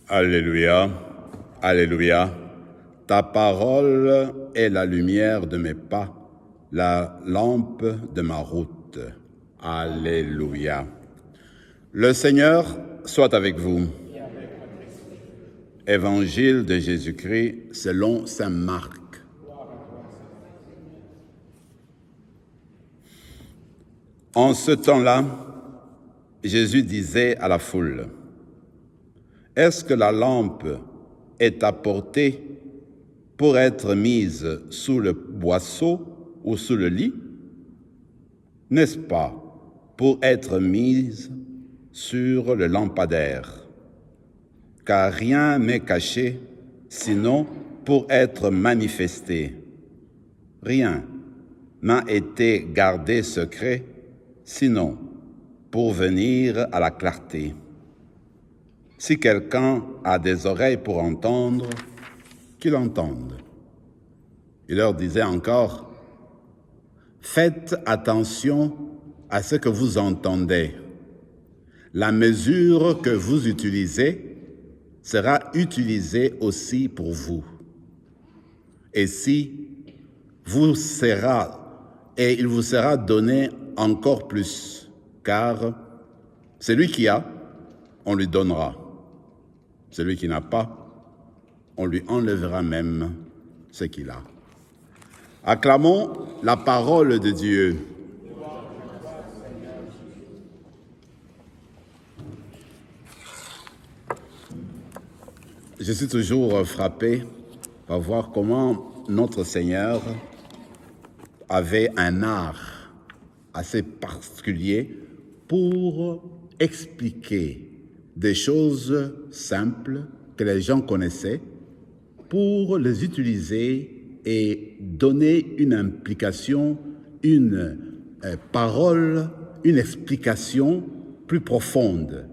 Alléluia, Alléluia. Ta parole est la lumière de mes pas, la lampe de ma route. Alléluia. Le Seigneur soit avec vous. Évangile de Jésus-Christ selon saint Marc. En ce temps-là, Jésus disait à la foule: est-ce que la lampe est apportée pour être mise sous le boisseau ou sous le lit? N'est-ce pas pour être mise sur le lampadaire? Car rien n'est caché, sinon pour être manifesté. Rien n'a été gardé secret, sinon pour venir à la clarté. Si quelqu'un a des oreilles pour entendre, qu'il entende. Il leur disait encore: faites attention à ce que vous entendez. La mesure que vous utilisez sera utilisée aussi pour vous. Et il vous sera donné encore plus, car celui qui a, on lui donnera. Celui qui n'a pas, on lui enlèvera même ce qu'il a. Acclamons la parole de Dieu. Je suis toujours frappé par voir comment notre Seigneur avait un art assez particulier pour expliquer des choses simples que les gens connaissaient, pour les utiliser et donner une implication, une parole, une explication plus profonde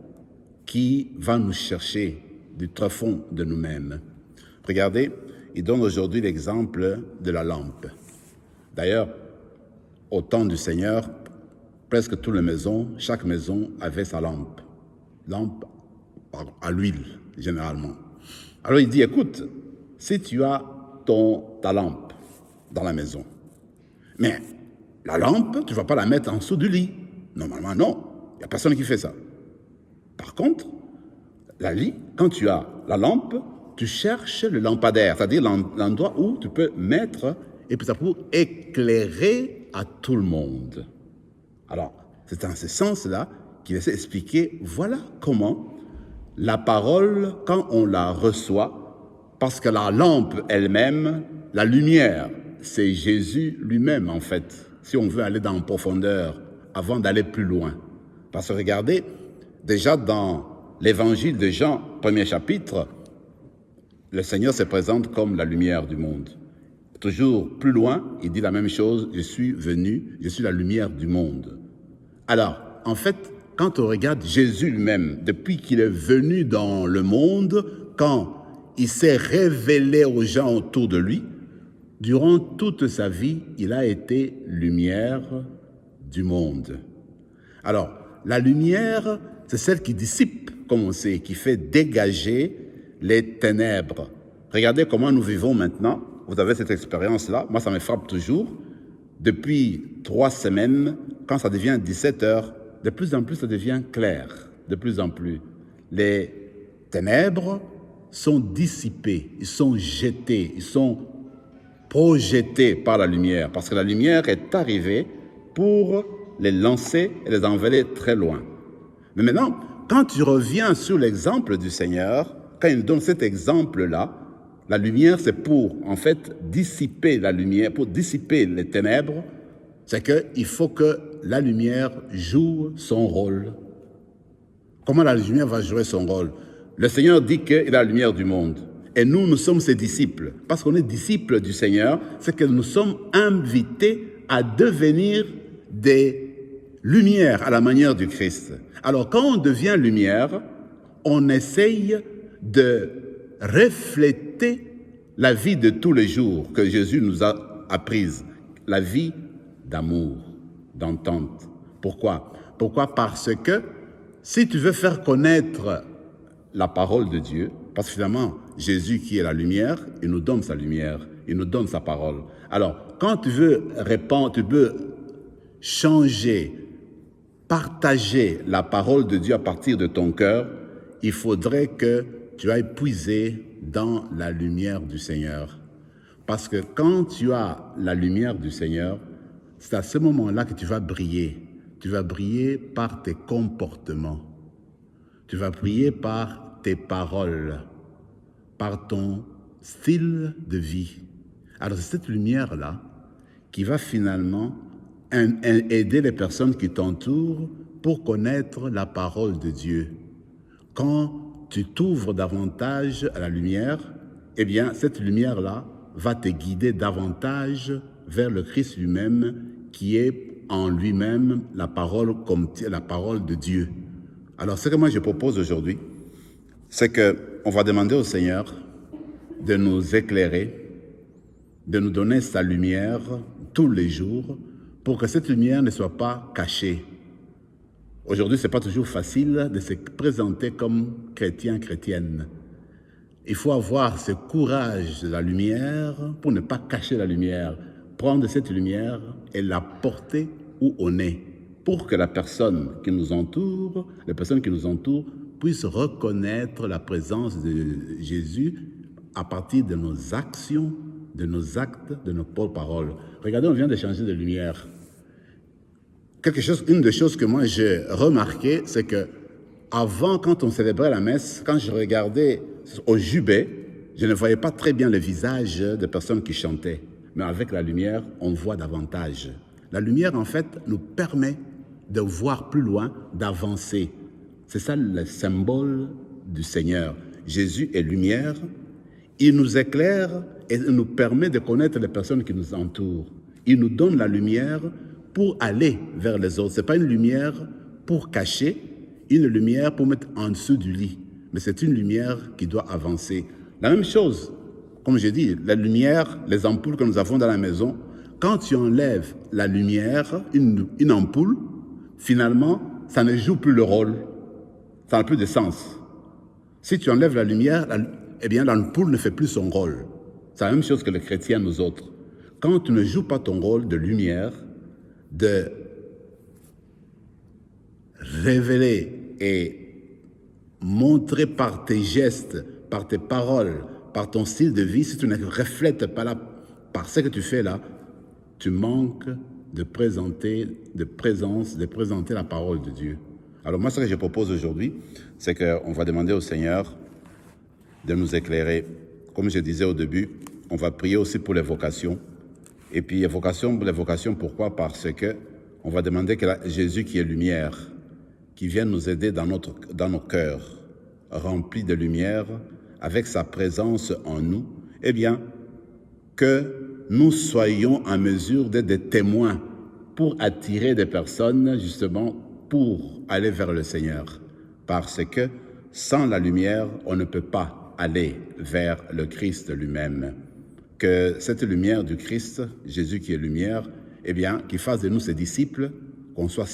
qui va nous chercher du tréfonds de nous-mêmes. Regardez, il donne aujourd'hui l'exemple de la lampe. D'ailleurs, au temps du Seigneur, presque toutes les maisons, chaque maison avait sa lampe. Lampe à l'huile, généralement. Alors il dit, écoute, si tu as ta lampe dans la maison, mais la lampe, tu ne vas pas la mettre en dessous du lit. Normalement, non. Il n'y a personne qui fait ça. Par contre, quand tu as la lampe, tu cherches le lampadaire, c'est-à-dire l'endroit où tu peux mettre, et puis ça peut éclairer à tout le monde. Alors, c'est en ce sens-là qu'il essaie d'expliquer, voilà comment la parole, quand on la reçoit, parce que la lampe elle-même, la lumière, c'est Jésus lui-même en fait, si on veut aller dans la profondeur, avant d'aller plus loin. Parce que regardez, déjà dans l'évangile de Jean, premier chapitre, le Seigneur se présente comme la lumière du monde. Toujours plus loin, il dit la même chose, je suis venu, je suis la lumière du monde. Alors, en fait, quand on regarde Jésus lui-même, depuis qu'il est venu dans le monde, quand il s'est révélé aux gens autour de lui, durant toute sa vie, il a été lumière du monde. Alors, la lumière, c'est celle qui dissipe, comme on sait, qui fait dégager les ténèbres. Regardez comment nous vivons maintenant. Vous avez cette expérience-là. Moi, ça me frappe toujours. Depuis 3 semaines, quand ça devient 17 heures, de plus en plus, ça devient clair. De plus en plus. Les ténèbres sont dissipées, ils sont jetés, ils sont projetés par la lumière. Parce que la lumière est arrivée pour les lancer et les envoler très loin. Mais maintenant, quand tu reviens sur l'exemple du Seigneur, quand il donne cet exemple-là, la lumière, c'est pour, en fait, dissiper la lumière, pour dissiper les ténèbres, c'est qu'il faut que la lumière joue son rôle. Comment la lumière va jouer son rôle? Le Seigneur dit qu'il est la lumière du monde. Et nous sommes ses disciples. Parce qu'on est disciples du Seigneur, c'est que nous sommes invités à devenir des lumières à la manière du Christ. Alors, quand on devient lumière, on essaye de refléter la vie de tous les jours que Jésus nous a apprise, la vie d'amour, d'entente. Pourquoi? Parce que si tu veux faire connaître la parole de Dieu, Parce que finalement, Jésus qui est la lumière, il nous donne sa lumière, il nous donne sa parole. Alors, quand tu veux répandre, tu veux changer, partager la parole de Dieu à partir de ton cœur, il faudrait que tu ailles puiser dans la lumière du Seigneur. Parce que quand tu as la lumière du Seigneur, c'est à ce moment-là que tu vas briller. Tu vas briller par tes comportements. Tu vas briller par tes paroles, par ton style de vie. Alors c'est cette lumière-là qui va finalement aider les personnes qui t'entourent pour connaître la parole de Dieu. Quand tu t'ouvres davantage à la lumière, eh bien cette lumière-là va te guider davantage vers le Christ lui-même qui est en lui-même la parole de Dieu. Alors, ce que moi je propose aujourd'hui, c'est qu'on va demander au Seigneur de nous éclairer, de nous donner sa lumière tous les jours pour que cette lumière ne soit pas cachée. Aujourd'hui, ce n'est pas toujours facile de se présenter comme chrétien, chrétienne. Il faut avoir ce courage de la lumière pour ne pas cacher la lumière, prendre cette lumière et la porter où on est, pour que les personnes qui nous entourent puissent reconnaître la présence de Jésus à partir de nos actions, de nos actes, de nos paroles. Regardez, on vient de changer de lumière. Une des choses que moi j'ai remarqué, c'est que avant, quand on célébrait la messe, quand je regardais au jubé, je ne voyais pas très bien le visage des personnes qui chantaient. Mais avec la lumière, on voit davantage. La lumière, en fait, nous permet de voir plus loin, d'avancer. C'est ça le symbole du Seigneur. Jésus est lumière. Il nous éclaire et nous permet de connaître les personnes qui nous entourent. Il nous donne la lumière pour aller vers les autres. Ce n'est pas une lumière pour cacher, une lumière pour mettre en dessous du lit. Mais c'est une lumière qui doit avancer. La même chose, comme j'ai dit, la lumière, les ampoules que nous avons dans la maison, quand tu enlèves la lumière, une ampoule, finalement, ça ne joue plus le rôle. Ça n'a plus de sens. Si tu enlèves la lumière, eh bien, l'ampoule ne fait plus son rôle. C'est la même chose que les chrétiens, nous autres. Quand tu ne joues pas ton rôle de lumière, de révéler et montrer par tes gestes, par tes paroles, par ton style de vie, si tu ne reflètes pas par ce que tu fais là, tu manques de présenter la parole de Dieu. Alors moi, ce que je propose aujourd'hui, c'est qu'on va demander au Seigneur de nous éclairer. Comme je disais au début, on va prier aussi pour les vocations. Et puis les vocations, pourquoi? Parce que on va demander que Jésus qui est lumière, qui vienne nous aider dans nos cœurs, remplis de lumière, avec sa présence en nous, eh bien, que nous soyons en mesure d'être des témoins pour attirer des personnes, justement, pour aller vers le Seigneur. Parce que sans la lumière, on ne peut pas aller vers le Christ lui-même. Que cette lumière du Christ, Jésus qui est lumière, eh bien, qu'il fasse de nous ses disciples, qu'on soit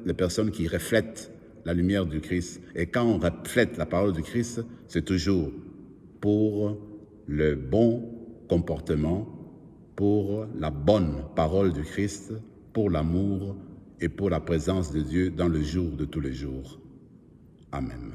les personnes qui reflètent la lumière du Christ. Et quand on reflète la parole du Christ, c'est toujours pour le bon comportement, pour la bonne parole du Christ, pour l'amour et pour la présence de Dieu dans le jour de tous les jours. Amen.